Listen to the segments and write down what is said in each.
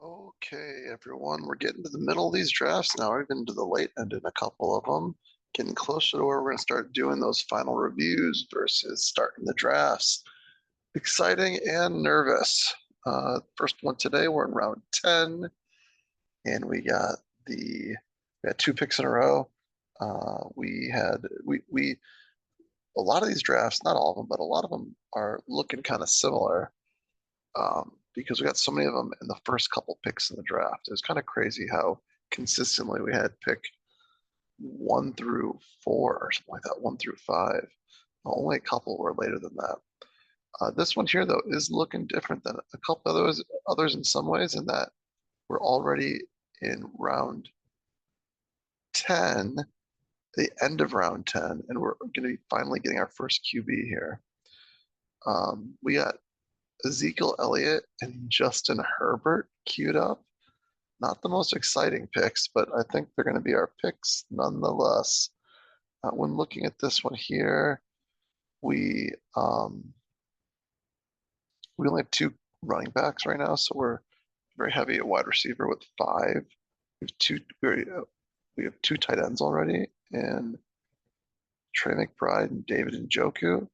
Okay, everyone, we're getting to the middle of these drafts now, or even to the late end in a couple of them. Getting closer to where we're going to start doing those final reviews versus starting the drafts. Exciting and nervous. First one today, we're in round 10, and we had two picks in a row. We a lot of these drafts, not all of them, but a lot of them are looking kind of similar. Because we got so many of them in the first couple picks in the draft. It was kind of crazy how consistently we had pick 1 through 4 or something like that, 1 through 5. Only a couple were later than that. This one here, though, is looking different than a couple others in some ways, in that we're already in round 10, the end of round 10, and we're going to be finally getting our first QB here. We got Ezekiel Elliott and Justin Herbert queued up. Not the most exciting picks, but I think they're going to be our picks nonetheless. When looking at this one here, we only have 2 running backs right now, so we're very heavy at wide receiver with 5. We have 2 tight ends already, and Trey McBride and David Njoku,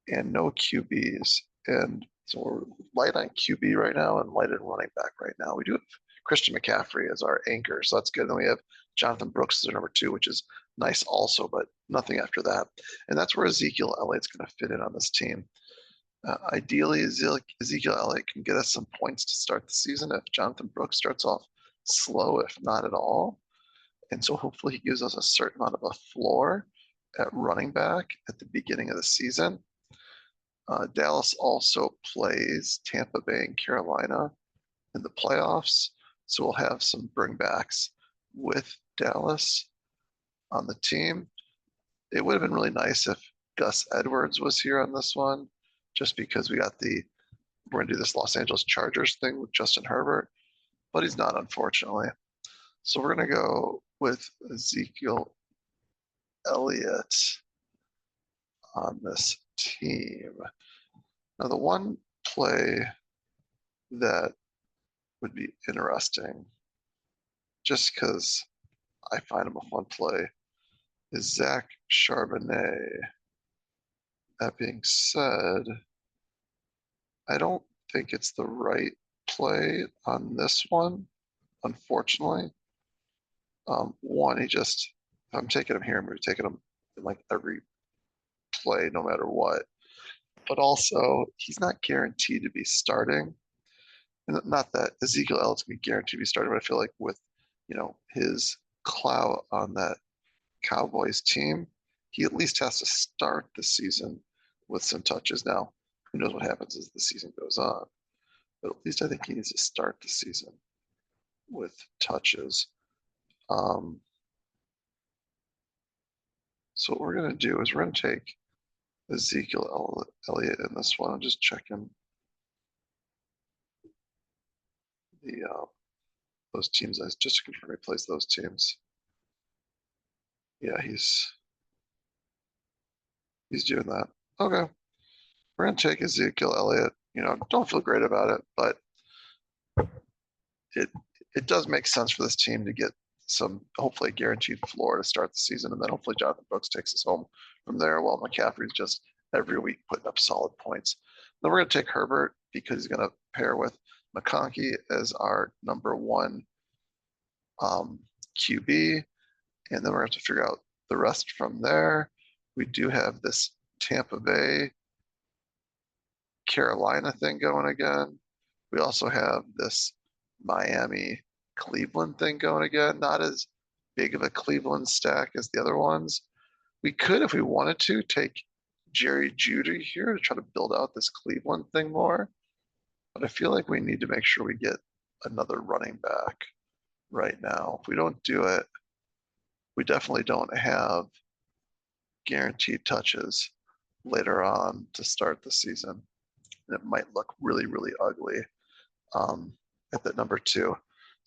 and no QBs. And so we're light on QB right now and light on running back right now. We do have Christian McCaffrey as our anchor, so that's good. And then we have Jonathan Brooks as our number 2, which is nice also, but nothing after that. And that's where Ezekiel Elliott's going to fit in on this team. Ideally, Ezekiel Elliott can get us some points to start the season if Jonathan Brooks starts off slow, if not at all. And so hopefully he gives us a certain amount of a floor at running back at the beginning of the season. Dallas also plays Tampa Bay and Carolina in the playoffs, so we'll have some bringbacks with Dallas on the team. It would have been really nice if Gus Edwards was here on this one, just because we're going to do this Los Angeles Chargers thing with Justin Herbert, but he's not, unfortunately. So we're going to go with Ezekiel Elliott on this team. Now, the one play that would be interesting, just because I find him a fun play, is Zach Charbonnet. That being said, I don't think it's the right play on this one, unfortunately. One, if I'm taking him here, I'm going to be taking him in like every play, no matter what. But also, he's not guaranteed to be starting. And not that Ezekiel Elliott's going to be guaranteed to be starting, but I feel like with, his clout on that Cowboys team, he at least has to start the season with some touches. Now, who knows what happens as the season goes on, but at least I think he needs to start the season with touches. So what we're going to do is we're going to take Ezekiel Elliott in this one. I'm just checking those teams. Just to confirm he plays those teams. Yeah, he's doing that. Okay. We're going to take Ezekiel Elliott. Don't feel great about it, but it does make sense for this team to get some, hopefully, guaranteed floor to start the season, and then hopefully Jonathan Brooks takes us home from there, while McCaffrey's just every week putting up solid points. Then we're going to take Herbert because he's going to pair with McConkey as our number 1 QB, and then we're going to have to figure out the rest from there. We do have this Tampa Bay Carolina thing going again. We also have this Miami Cleveland thing going again. Not as big of a Cleveland stack as the other ones. We could, if we wanted to, take Jerry Jeudy here to try to build out this Cleveland thing more. But I feel like we need to make sure we get another running back right now. If we don't do it, we definitely don't have guaranteed touches later on to start the season. And it might look really, really ugly at that number 2.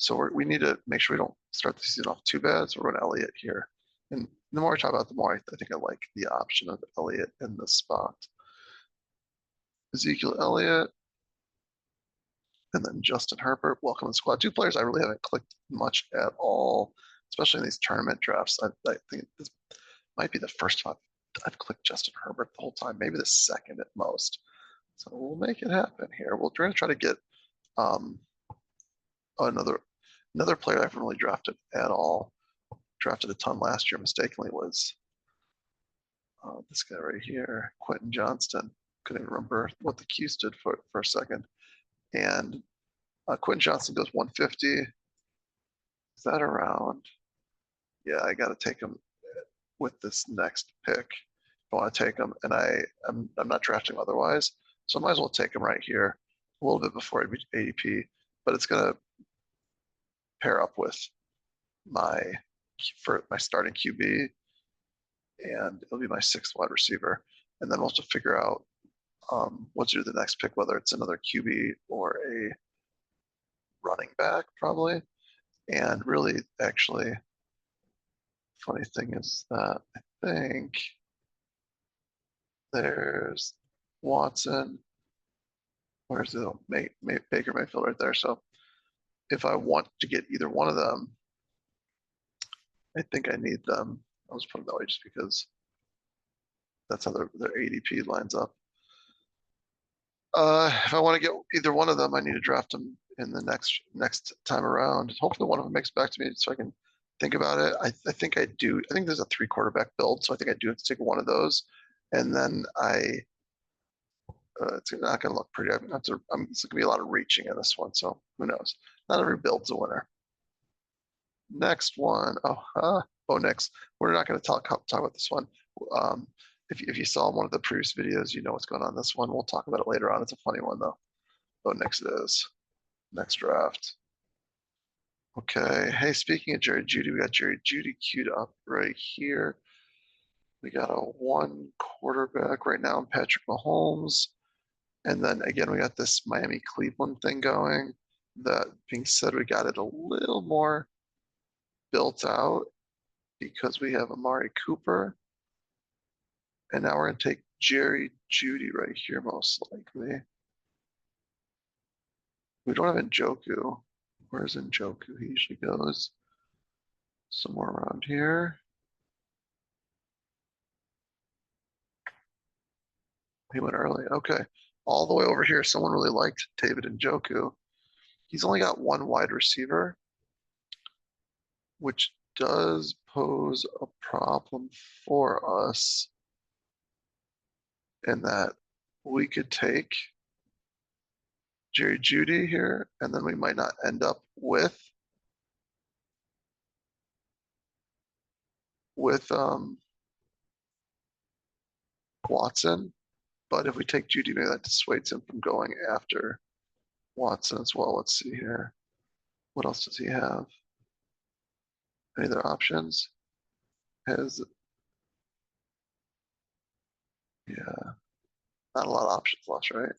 So we need to make sure we don't start the season off too bad. So we're going Elliott here. And the more I talk about it, the more I think I like the option of Elliott in this spot. Ezekiel Elliott. And then Justin Herbert, welcome to the squad. Two players I really haven't clicked much at all, especially in these tournament drafts. I think this might be the first time I've clicked Justin Herbert the whole time, maybe the second at most. So we'll make it happen here. We're going to try to get another player I haven't really drafted at all. Drafted a ton last year mistakenly was this guy right here, Quentin Johnston. Couldn't even remember what the Q stood for a second. And Quentin Johnston goes 150. Is that around? Yeah, I got to take him with this next pick. I want to take him, and I'm not drafting him otherwise, so I might as well take him right here, a little bit before ADP. But it's going to pair up with my starting QB, and it'll be my sixth wide receiver, and then we'll have to figure out what to do the next pick, whether it's another QB or a running back, probably. And really, actually, funny thing is that I think there's Watson. Where's the Baker Mayfield right there? So if I want to get either one of them, I think I need them. I'll just put them that way just because that's how their ADP lines up. If I want to get either one of them, I need to draft them in the next time around. Hopefully one of them makes back to me so I can think about it. I think I do. I think there's a 3 quarterback build, so I think I do have to take one of those. And then it's not going to look pretty. It's going to be a lot of reaching in this one, so who knows? Not every build's a winner. Next one. Next. We're not going to talk about this one. If you saw one of the previous videos, you know what's going on in this one. We'll talk about it later on. It's a funny one though. Next it is. Next draft. Okay. Hey, speaking of Jerry Jeudy, we got Jerry Jeudy queued up right here. We got a 1 quarterback right now, Patrick Mahomes. And then again, we got this Miami Cleveland thing going. That being said, we got it a little more built out because we have Amari Cooper. And now we're going to take Jerry Jeudy right here, most likely. We don't have Njoku. Where's Njoku? He usually goes somewhere around here. He went early. Okay. All the way over here, someone really liked David Njoku. He's only got 1 wide receiver, which does pose a problem for us in that we could take Jerry Jeudy here, and then we might not end up with Watson. But if we take Jeudy, maybe that dissuades him from going after Watson as well. Let's see here. What else does he have? Any other options? Yeah, not a lot of options left, right?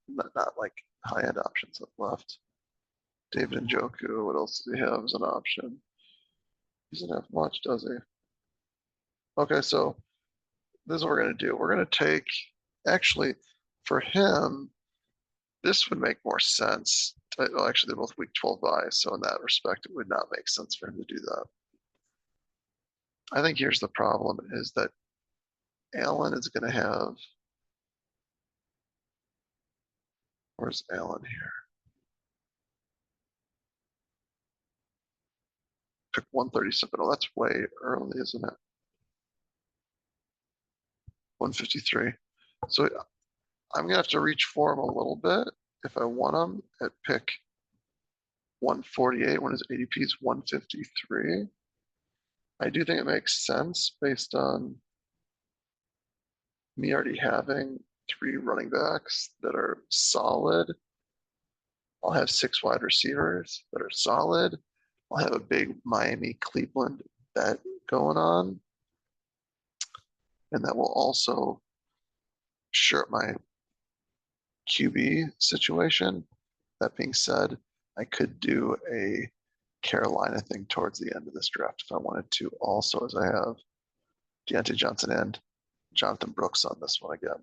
Not like high-end options left. David Njoku, what else does he have as an option? He doesn't have much, does he? Okay, so this is what we're going to do. We're going to take, actually, for him, this would make more sense. Well, actually, they're both week 12 buys, so in that respect, it would not make sense for him to do that. I think here's the problem, is that Allen is going to have, where's Allen here? Pick 137. Oh, that's way early, isn't it? 153. So I'm going to have to reach for him a little bit if I want him at pick 148 when his ADP is 153. I do think it makes sense based on me already having 3 running backs that are solid. I'll have 6 wide receivers that are solid. I'll have a big Miami Cleveland bet going on. And that will also short my QB situation. That being said, I could do a Carolina thing towards the end of this draft if I wanted to also, as I have Deontay Johnson and Jonathan Brooks on this one again.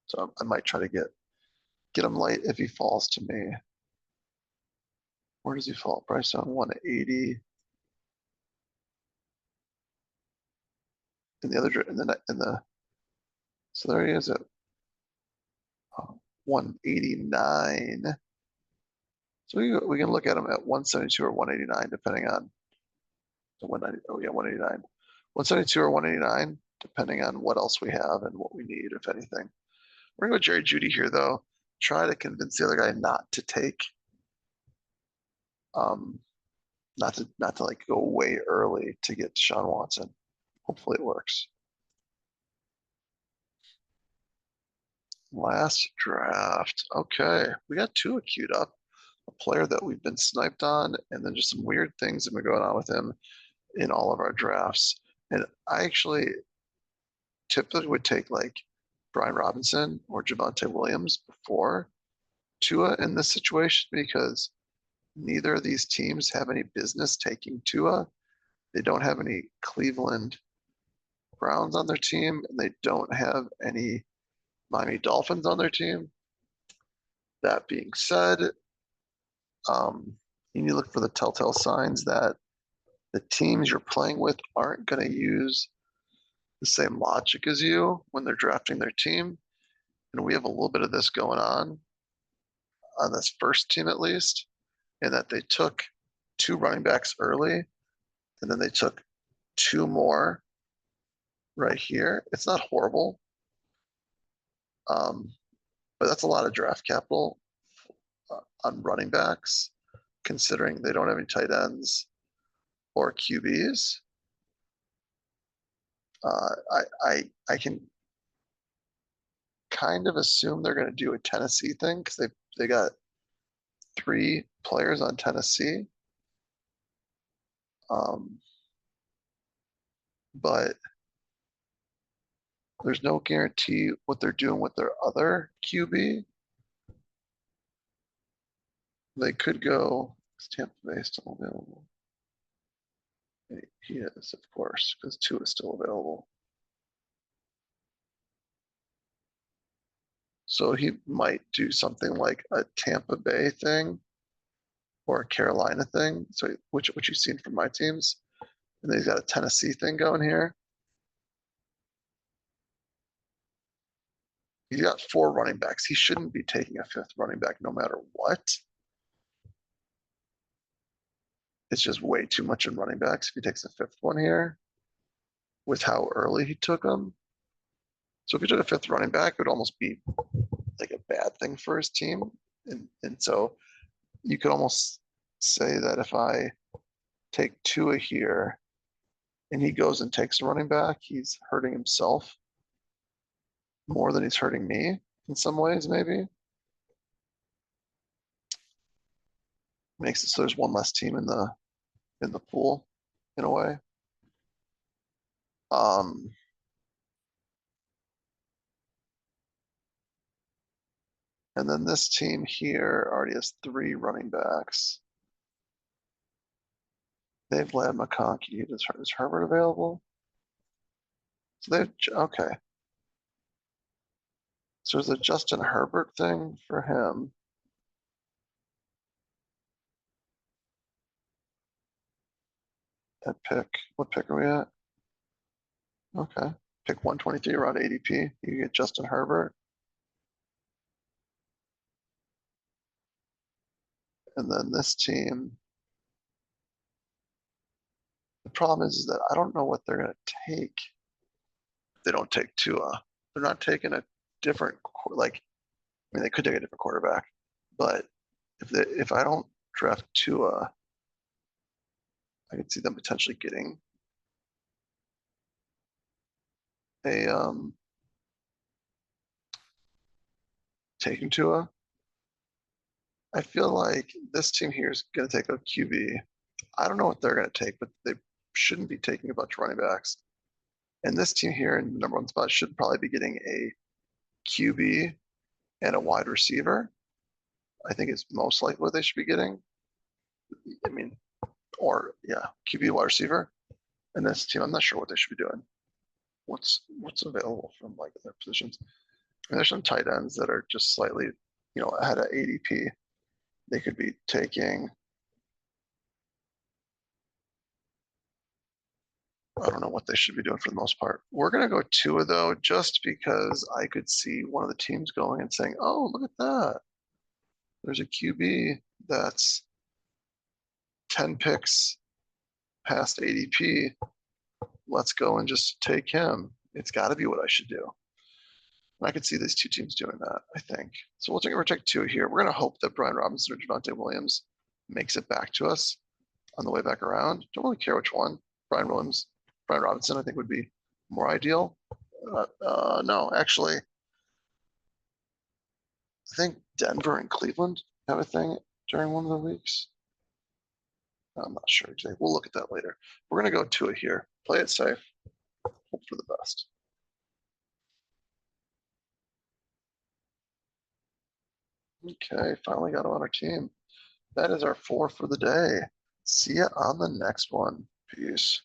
So I might try to get get him late if he falls to me. Where does he fall? Price on 180. In the other, so there he is at 189. So we can look at him at 172 or 189, depending on the 190. Oh yeah, 189. 172 or 189, depending on what else we have and what we need, if anything. We're gonna go Jerry Judy here, though. Try to convince the other guy not to take, not to like go way early to get Deshaun Watson. Hopefully it works. Last draft. Okay, we got Tua queued up, a player that we've been sniped on, and then just some weird things have been going on with him in all of our drafts. And I actually typically would take like Brian Robinson or Javonte Williams before Tua in this situation because neither of these teams have any business taking Tua. They don't have any Cleveland Browns on their team, and they don't have any Miami Dolphins on their team. That being said, you need to look for the telltale signs that the teams you're playing with aren't going to use the same logic as you when they're drafting their team. And we have a little bit of this going on this first team at least, in that they took 2 running backs early, and then they took 2 more right here. It's not horrible, but that's a lot of draft capital on running backs, considering they don't have any tight ends or QBs. I can kind of assume they're going to do a Tennessee thing because they got 3 players on Tennessee. But there's no guarantee what they're doing with their other QB. They could go, is Tampa Bay still available? He is, of course, because 2 is still available. So he might do something like a Tampa Bay thing or a Carolina thing. So which you've seen from my teams. And then he's got a Tennessee thing going here. He's got 4 running backs. He shouldn't be taking a 5th running back no matter what. It's just way too much in running backs if he takes a 5th one here with how early he took them. So if he took a 5th running back, it would almost be like a bad thing for his team. And so you could almost say that if I take Tua here and he goes and takes a running back, he's hurting himself more than he's hurting me in some ways, maybe. Makes it so there's one less team in the pool in a way. And then this team here already has 3 running backs. They have Lad McConkey. Is Herbert available? So they've, okay. So there's a Justin Herbert thing for him. At what pick are we at? Okay. Pick 123 around ADP. You get Justin Herbert. And then this team, the problem is that I don't know what they're going to take. They don't take Tua. They're not taking a different, like, I mean, they could take a different quarterback, but if I don't draft Tua, I could see them potentially getting a taking Tua. I feel like this team here is going to take a QB. I don't know what they're going to take, but they shouldn't be taking a bunch of running backs. And this team here in the number 1 spot should probably be getting a QB and a wide receiver. I think it's most likely what they should be getting. I mean, or yeah, QB wide receiver. And this team, I'm not sure what they should be doing. What's available from like their positions. And there's some tight ends that are just slightly ahead of ADP. They could be taking, I don't know what they should be doing for the most part. We're going to go Tua though, just because I could see one of the teams going and saying, oh, look at that. There's a QB that's 10 picks past ADP. Let's go and just take him. It's got to be what I should do. And I could see these two teams doing that, I think. So we'll take Tua here. We're going to hope that Brian Robinson or Javonte Williams makes it back to us on the way back around. Don't really care which one. Brian Robinson, I think would be more ideal. No, actually, I think Denver and Cleveland have a thing during one of the weeks. I'm not sure exactly. We'll look at that later. We're going to go to it here. Play it safe. Hope for the best. Okay, finally got him on our team. That is our 4 for the day. See ya on the next one. Peace.